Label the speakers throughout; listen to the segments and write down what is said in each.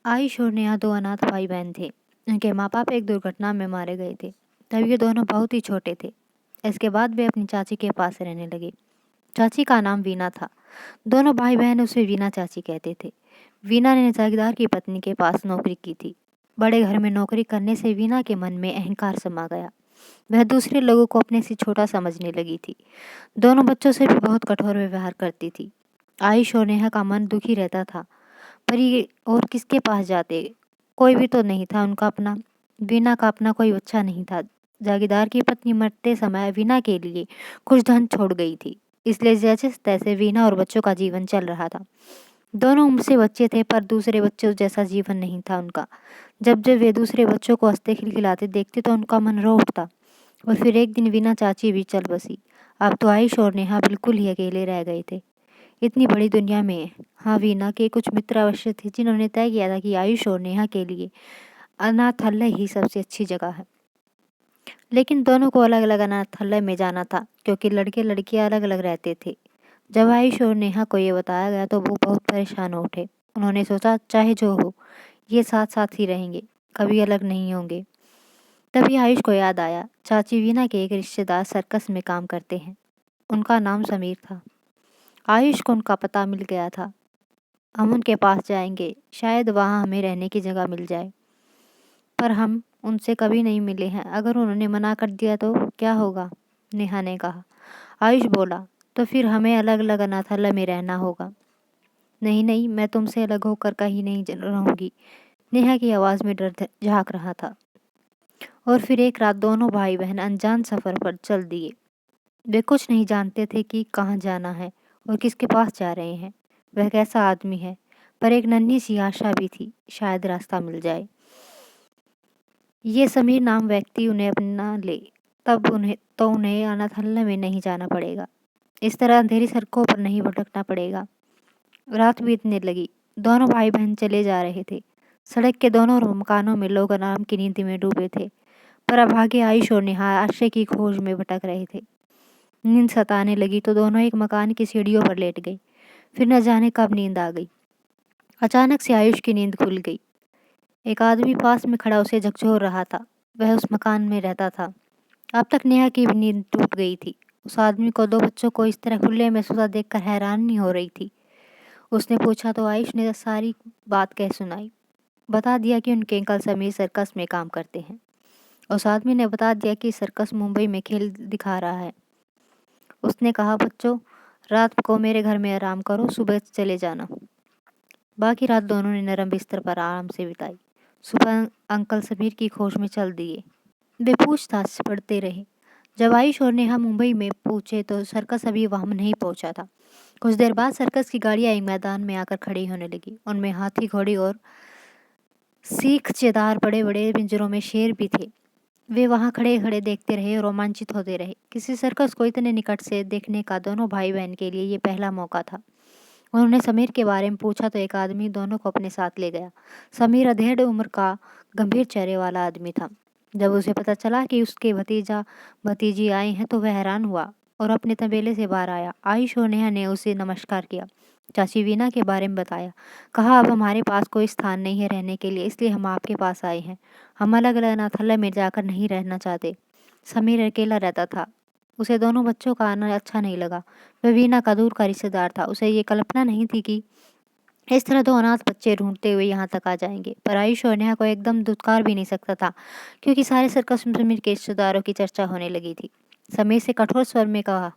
Speaker 1: आयुष और नेहा दो अनाथ भाई बहन थे। उनके माँ बाप एक दुर्घटना में मारे गए थे। तब ये दोनों बहुत ही छोटे थे। इसके बाद वे अपनी चाची के पास रहने लगे। चाची का नाम वीना था। दोनों भाई बहन उसे वीना चाची कहते थे। वीना ने जागीरदार की पत्नी के पास नौकरी की थी। बड़े घर में नौकरी करने से वीना के मन में अहंकार समा गया। वह दूसरे लोगों को अपने से छोटा समझने लगी थी। दोनों बच्चों से भी बहुत कठोर व्यवहार करती थी। आयुष और नेहा का मन दुखी रहता था। पर ये और किसके पास जाते? कोई भी तो नहीं था उनका अपना। वीना का अपना कोई बच्चा नहीं था। जागीरदार की पत्नी मरते समय वीना के लिए कुछ धन छोड़ गई थी। इसलिए जैसे तैसे वीना और बच्चों का जीवन चल रहा था। दोनों उनसे बच्चे थे पर दूसरे बच्चों जैसा जीवन नहीं था उनका। जब जब वे दूसरे बच्चों को हंसते खिलखिलाते देखते तो उनका मन रो उठता। और फिर एक दिन वीना चाची भी चल बसी। अब तो आयुष और नेहा बिल्कुल ही अकेले रह गए थे इतनी बड़ी दुनिया में। हाँ, वीना के कुछ मित्र अवश्य थे जिन्होंने तय किया था कि आयुष और नेहा के लिए अनाथालय ही सबसे अच्छी जगह है। लेकिन दोनों को अलग अलग अनाथालय में जाना था क्योंकि लड़के लड़कियां अलग अलग रहते थे। जब आयुष और नेहा को ये बताया गया तो वो बहुत परेशान हो उठे। उन्होंने सोचा चाहे जो हो ये साथ साथ ही रहेंगे, कभी अलग नहीं होंगे। तभी आयुष को याद आया चाची वीना के एक रिश्तेदार सर्कस में काम करते हैं। उनका नाम समीर था। आयुष को उनका पता मिल गया था। हम उनके पास जाएंगे, शायद वहाँ हमें रहने की जगह मिल जाए। पर हम उनसे कभी नहीं मिले हैं, अगर उन्होंने मना कर दिया तो क्या होगा? नेहा ने कहा। आयुष बोला, तो फिर हमें अलग अलग अनाथालय में रहना होगा। नहीं नहीं, मैं तुमसे अलग होकर कहीं नहीं रहूंगी। नेहा की आवाज़ में डर झाँक रहा था। और फिर एक रात दोनों भाई बहन अनजान सफ़र पर चल दिए। वे कुछ नहीं जानते थे कि कहाँ जाना है और किसके पास जा रहे हैं, वह कैसा आदमी है। पर एक नन्ही सी आशा भी थी, शायद रास्ता मिल जाए। ये समीर नाम व्यक्ति उन्हें अपना ले, तब उन्हें अनाथालय में नहीं जाना पड़ेगा। इस तरह अंधेरी सड़कों पर नहीं भटकना पड़ेगा। रात बीतने लगी। दोनों भाई बहन चले जा रहे थे। सड़क के दोनों मकानों में लोग आराम की नींद में डूबे थे। पर अभागे आयुष और नेहा आश्रय की खोज में भटक रहे थे। नींद सताने लगी तो दोनों एक मकान की सीढ़ियों पर लेट गए। फिर न जाने कब नींद आ गई। अचानक से आयुष की नींद खुल गई। एक आदमी पास में खड़ा उसे झकझोर रहा था। वह उस मकान में रहता था। अब तक नेहा की भी नींद टूट गई थी। उस आदमी को दो बच्चों को इस तरह खुले में सोता देखकर हैरानी हो रही थी। उसने पूछा तो आयुष ने सारी बात कह सुनाई। बता दिया कि उनके अंकल समीर सर्कस में काम करते हैं। उस आदमी ने बता दिया कि सर्कस मुंबई में खेल दिखा रहा है। उसने कहा, बच्चों रात को मेरे घर में आराम करो, सुबह चले जाना। बाकी रात दोनों ने नरम बिस्तर पर आराम से बिताई। सुबह अंकल समीर की खोज में चल दिए। वे पूछताछ पढ़ते रहे। जब आयुष और नेहा मुंबई में पहुंचे तो सर्कस अभी वहां नहीं पहुंचा था। कुछ देर बाद सर्कस की गाड़ियां एक मैदान में आकर खड़ी होने लगी। उनमें हाथी, घोड़े और सीखचेदार बड़े बड़े पिंजरों में शेर भी थे। वे वहां खड़े खड़े देखते रहे और रोमांचित होते रहे। किसी सर्कस को इतने निकट से देखने का दोनों भाई बहन के लिए ये पहला मौका था। उन्होंने समीर के बारे में पूछा तो एक आदमी दोनों को अपने साथ ले गया। समीर अधेड़ उम्र का गंभीर चेहरे वाला आदमी था। जब उसे पता चला कि उसके भतीजा भतीजी आए हैं तो वह हैरान हुआ और अपने तबेले से बाहर आया। आयुष और नेहा ने उसे नमस्कार किया। चाची वीना के बारे में बताया। कहा, अब हमारे पास कोई स्थान नहीं है रहने के लिए, इसलिए हम आपके पास आए हैं। हम अलग अलग अनाथालय में जाकर नहीं रहना चाहते। समीर अकेला रहता था। उसे दोनों बच्चों का आना अच्छा नहीं लगा। वह वीना का दूर का रिश्तेदार था। उसे ये कल्पना नहीं थी कि इस तरह दो अनाथ बच्चे ढूंढते हुए यहाँ तक आ जाएंगे। पर आयुष और नेहा को एकदम दुत्कार भी नहीं सकता था क्योंकि सारे सर्कस में समीर के रिश्तेदारों की चर्चा होने लगी थी। समीर से कठोर स्वर में कहा,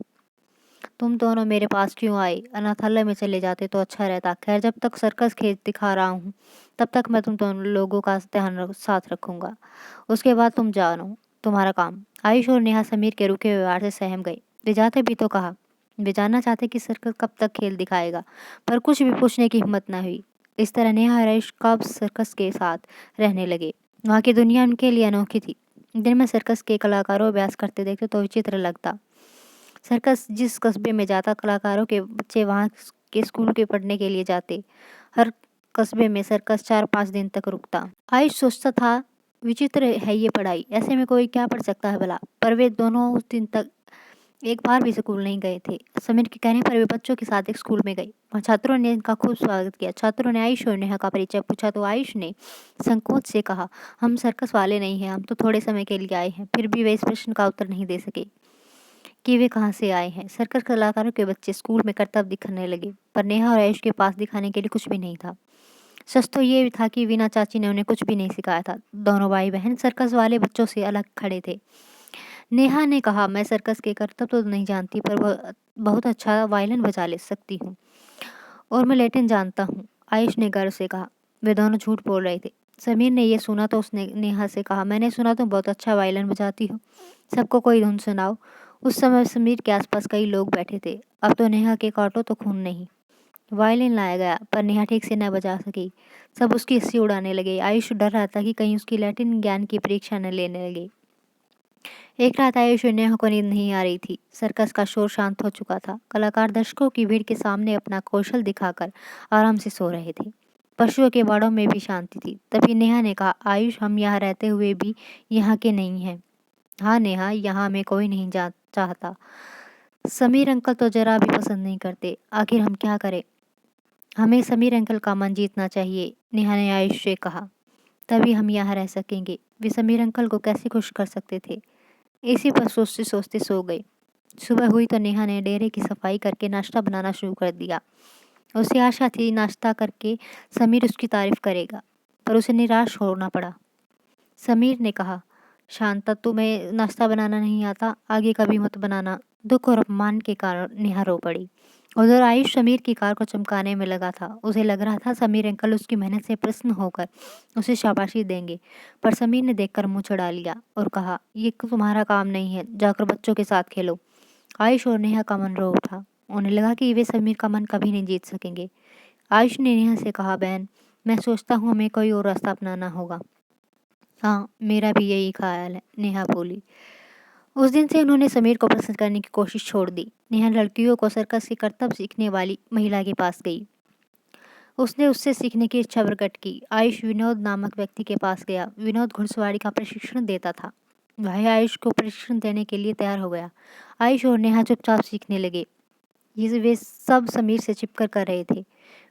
Speaker 1: तुम दोनों मेरे पास क्यों आए? अनाथालय में चले जाते तो अच्छा रहता। खैर, जब तक सर्कस खेल दिखा रहा हूँ तब तक मैं तुम दोनों लोगों का ध्यान साथ रखूंगा। उसके बाद तुम जानो तुम्हारा काम। आयुष और नेहा समीर के रुखे व्यवहार से सहम गए। वे जाते भी तो कहा। वे जानना चाहते कि सर्कस कब तक खेल दिखाएगा, पर कुछ भी पूछने की हिम्मत न हुई। इस तरह नेहा और आयुष कब सर्कस के साथ रहने लगे। वहाँ की दुनिया उनके लिए अनोखी थी। दिन में सर्कस के कलाकारों अभ्यास करते देखते तो विचित्र लगता। सर्कस जिस कस्बे में जाता, कलाकारों के बच्चे वहाँ के स्कूल के पढ़ने के लिए जाते। हर कस्बे में सर्कस 4-5 दिन तक रुकता। आयुष सोचता था, विचित्र है ये पढ़ाई, ऐसे में कोई क्या पढ़ सकता है भला। पर वे दोनों उस दिन तक एक बार भी स्कूल नहीं गए थे। समीर के कहने पर वे बच्चों के साथ एक स्कूल में गई। वहाँ छात्रों ने इनका खूब स्वागत किया। छात्रों ने आयुष और नेहा का परिचय पूछा तो आयुष ने संकोच से कहा, हम सर्कस वाले नहीं हैं, हम तो थोड़े समय के लिए आए हैं। फिर भी वे इस प्रश्न का उत्तर नहीं दे सके कि वे कहाँ से आए हैं। सर्कस कलाकारों के बच्चे स्कूल में करतब दिखाने लगे, पर नेहा और आयुष के पास दिखाने के लिए कुछ भी नहीं था। सच तो ये था कि वीना चाची ने उन्हें कुछ भी नहीं सिखाया था। दोनों भाई बहन सर्कस वाले बच्चों से अलग खड़े थे। नेहा ने कहा, मैं सर्कस के करतब तो नहीं जानती, पर बहुत अच्छा वायलिन बजा ले सकती हूँ और मैं लैटिन जानता हूँ। आयुष ने गर्व से कहा। वे दोनों झूठ बोल रहे थे। समीर ने यह सुना तो उसने नेहा से कहा, मैंने सुना तुम बहुत अच्छा वायलिन बजाती हो, सबको कोई धुन सुनाओ। उस समय समीर के आसपास कई लोग बैठे थे। अब तो नेहा के कांटों तो खून नहीं। वायलिन लाया गया, पर नेहा ठीक से न बजा सकी। सब उसकी हंसी उड़ाने लगे। आयुष डर रहा था कि कहीं उसकी लैटिन ज्ञान की परीक्षा न लेने लगे। एक रात आयुष और नेहा को नींद नहीं आ रही थी। सर्कस का शोर शांत हो चुका था। कलाकार दर्शकों की भीड़ के सामने अपना कौशल दिखाकर आराम से सो रहे थे। पशुओं के बाड़ों में भी शांति थी। तभी नेहा ने कहा, आयुष, हम यहाँ रहते हुए भी यहाँ के नहीं हैं। हाँ नेहा, यहाँ हमें कोई नहीं जा चाहता। समीर अंकल तो जरा भी पसंद नहीं करते। आखिर हम क्या करें? हमें समीर अंकल का मन जीतना चाहिए, नेहा ने आयुष से कहा। तभी हम यहाँ रह सकेंगे। वे समीर अंकल को कैसे खुश कर सकते थे? इसी पर सोचते सोचते सो गए। सुबह हुई तो नेहा ने डेरे की सफाई करके नाश्ता बनाना शुरू कर दिया। उसे आशा थी नाश्ता करके समीर उसकी तारीफ करेगा, पर उसे निराश होना पड़ा। समीर ने कहा, शांता, तुम्हें नाश्ता बनाना नहीं आता, आगे कभी मत बनाना। दुख और अपमान के कारण नेहा रो पड़ी। उधर आयुष समीर की कार को चमकाने में लगा था। उसे लग रहा था समीर अंकल उसकी मेहनत से प्रसन्न होकर उसे शाबाशी देंगे, पर समीर ने देखकर मुंह चढ़ा लिया और कहा, ये तुम्हारा काम नहीं है, जाकर बच्चों के साथ खेलो। आयुष और नेहा का मन रो उठा। उन्हें लगा कि वे समीर का मन कभी नहीं जीत सकेंगे। आयुष ने नेहा से कहा, बहन, मैं सोचता हूँ हमें कोई और रास्ता अपनाना होगा। हाँ, मेरा भी यही ख्याल है, नेहा बोली। उस दिन से उन्होंने समीर को पसंद करने की कोशिश छोड़ दी। नेहा लड़कियों को सर्कस के करतब सीखने वाली महिला के पास गई। उसने उससे सीखने की इच्छा प्रकट की। आयुष विनोद नामक व्यक्ति के पास गया। विनोद घुड़सवारी का प्रशिक्षण देता था। वह आयुष को प्रशिक्षण देने के लिए तैयार हो गया। आयुष और नेहा चुपचाप सीखने लगे। ये वे सब समीर से चिपकर कर रहे थे।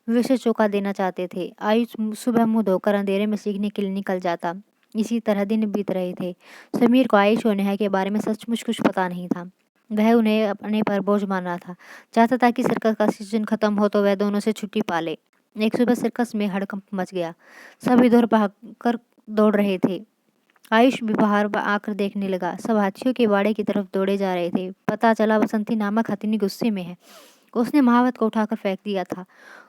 Speaker 1: वे उसे चौंका देना चाहते थे। आयुष सुबह मुंह धोकर अंधेरे में सीखने के लिए निकल जाता। इसी तरह दिन बीत रहे थे। समीर को आयुष और नेहा के बारे में सचमुच कुछ पता नहीं था। वह उन्हें अपने पर बोझ मान रहा था। चाहता था कि सर्कस का सीजन खत्म हो तो वह दोनों से छुट्टी पा ले। एक सुबह सर्कस में हड़कंप मच गया। सब इधर भागकर दौड़ रहे थे। आयुष भी बाहर आकर देखने लगा। सब हाथियों के बाड़े की तरफ दौड़े जा रहे थे। पता चला बसंती नामक हथिनी गुस्से में है। उसने महावत को उठाकर फेंक दिया था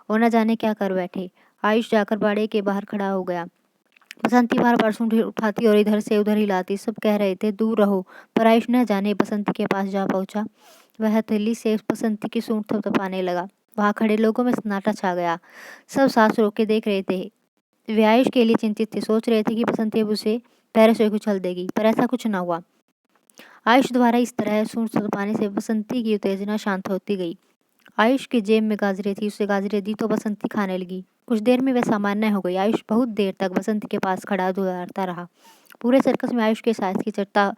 Speaker 1: और न जाने क्या कर बैठे। आयुष जाकर बाड़े के बाहर खड़ा हो गया। बसंती बार बार सूंड उठाती और इधर से उधर हिलाती। सब कह रहे थे, दूर रहो, पर आयुष न जाने बसंती के पास जा पहुंचा। वह हथेली से बसंती की सूंड थपथपाने लगा। वहां खड़े लोगों में सन्नाटा छा गया। सब सांस रोक के देख रहे थे। वे आयुष के लिए चिंतित थे। सोच रहे थे कि बसंती अब उसे पैरों से कुचल देगी, पर ऐसा कुछ न हुआ। आयुष द्वारा इस तरह सूंड थपथपाने से बसंती की उत्तेजना शांत होती गई। आयुष की जेब में गाजरें थी। उसे गाजरें दी तो बसंती खाने लगी। कुछ देर में वह सामान्य हो गई। आयुष बहुत देर तक बसंती के पास खड़ा दुलारता रहा। पूरे सर्कस में आयुष के साइज की चर्चा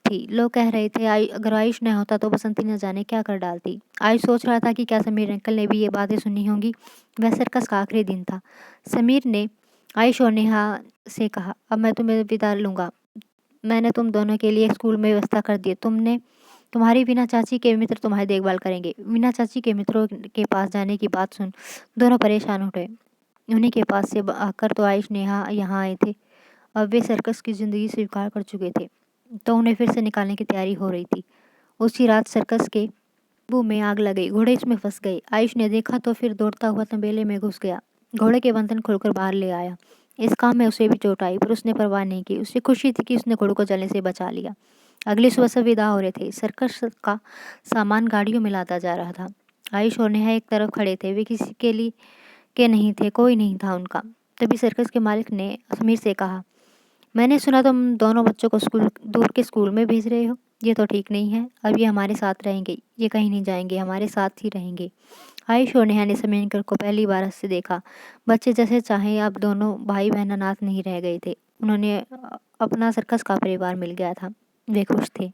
Speaker 1: थी। लोग कह रहे थे, अगर आयुष न होता तो बसंती न जाने क्या कर डालती। आयुष सोच रहा था कि क्या समीर अंकल ने भी ये बातें सुनी होंगी। वह सर्कस का आखिरी दिन था। समीर ने आयुष और नेहा से कहा, अब मैं तुम्हें विदा लूंगा। मैंने तुम दोनों के लिए स्कूल में व्यवस्था कर दी। तुम्हारी वीना चाची के मित्र तुम्हारी देखभाल करेंगे। वीना चाची के मित्रों के पास जाने की बात सुन दोनों परेशान उठे। उन्हीं के पास से आकर तो आयुष नेहा यहाँ आए थे। अब वे सर्कस की जिंदगी स्वीकार कर चुके थे, तो उन्हें फिर से निकालने की तैयारी हो रही थी। उसी रात सर्कस के तंबू में आग लग गई। घोड़े इसमें फंस गए। आयुष ने देखा तो फिर दौड़ता हुआ तंबेले में घुस गया। घोड़े के बंधन खोलकर बाहर ले आया। इस काम में उसे भी चोट आई, पर उसने परवाह नहीं की। उसे खुशी थी कि उसने घोड़े को जलने से बचा लिया। अगली सुबह सब विदा हो रहे थे। सर्कस का सामान गाड़ियों में लादा जा रहा था। आयुष और नेहा एक तरफ खड़े थे। वे किसी के लिए के नहीं थे, कोई नहीं था उनका। तभी सर्कस के मालिक ने समीर से कहा, मैंने सुना तुम दोनों बच्चों को दूर के स्कूल में भेज रहे हो। ये तो ठीक नहीं है। अब ये हमारे साथ रहेंगे। ये कहीं नहीं जाएंगे, हमारे साथ ही रहेंगे। आयुष और नेहा ने समीर अंकल को पहली बार हंसते देखा। बच्चे जैसे चाहे, अब दोनों भाई बहन अनाथ नहीं रह गए थे। उन्होंने अपना सर्कस का परिवार मिल गया था। वे खुश थे।